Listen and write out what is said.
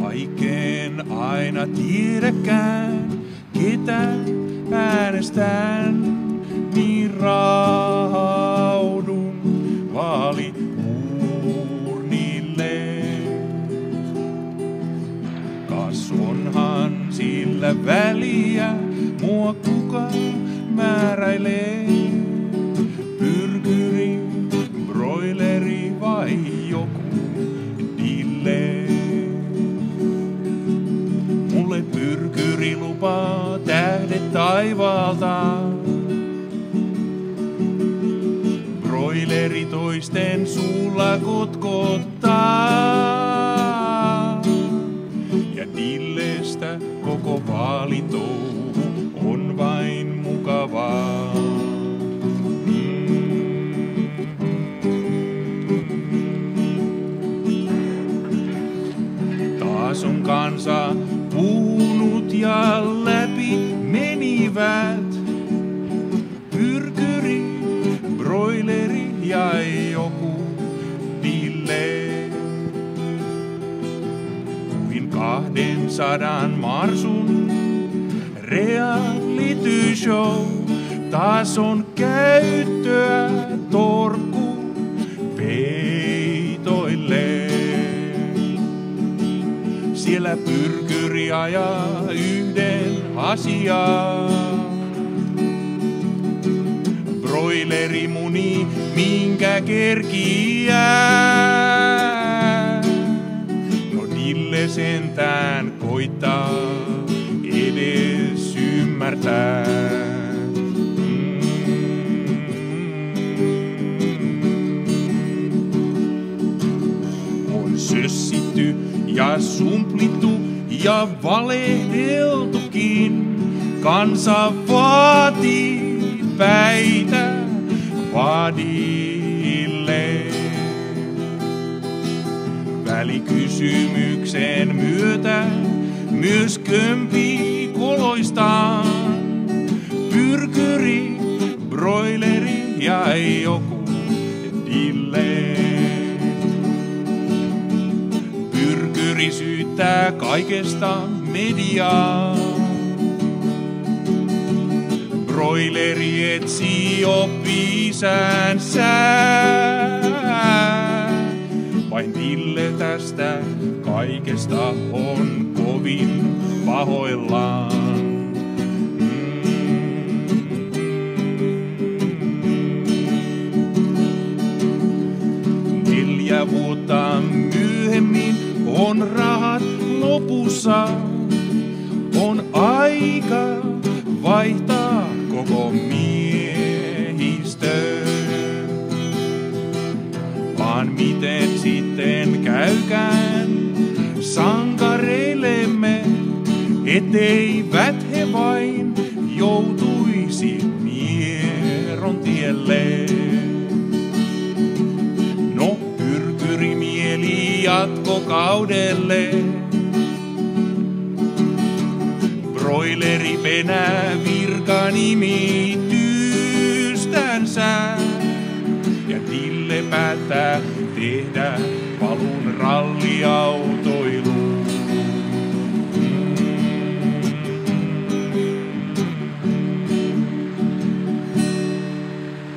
Vaiken aina tiedäkään, ketä äänestän, niin raudun vaaliurnille. Kas onhan sillä väliä, mua kuka määräilee. Pyrkyri, broileri vai joku dille. Mulle pyrkyri lupaa tähdet taivaalta. Broileri toisten suulla kotkottaa. Ja dillestä koko vaalitouhu on vain mukavaa. Taas on kansa puhunut ja läpi menivät. Pyrkyri, broileri ja joku dille. Kuin 200 marsun reality show. Taas on käyttöä torkku peitoille. Siellä pyrkyri ajaa yhden asiaa. Broileri muni minkä kerkiää. No dille sentään koittaa edes ymmärtää. On sössitty ja sumplittu ja valehdeltukin. Kansa vaatii päitä vadille. Välikysymyksen myötä myös kömpii koloistaan. Pyrkyri, broileri ja joku dille. Pyrkyri syyttää kaikesta mediaa. Broileri etsii oppi-isänsä. Vain dille tästä kaikesta on kovin pahoillaan. 4 vuotta myöhemmin on rahat lopussa. On aika vaihtaa koko miehistö. Vaan miten sitten käykään sankareillemme, etteivät he vain joutuisi mieron tielle. No, pyrkyri mieli jatkokaudelle. Broileri penää virkanimitystänsä. Ja dille päättää tehdä paluun ralliautoihin.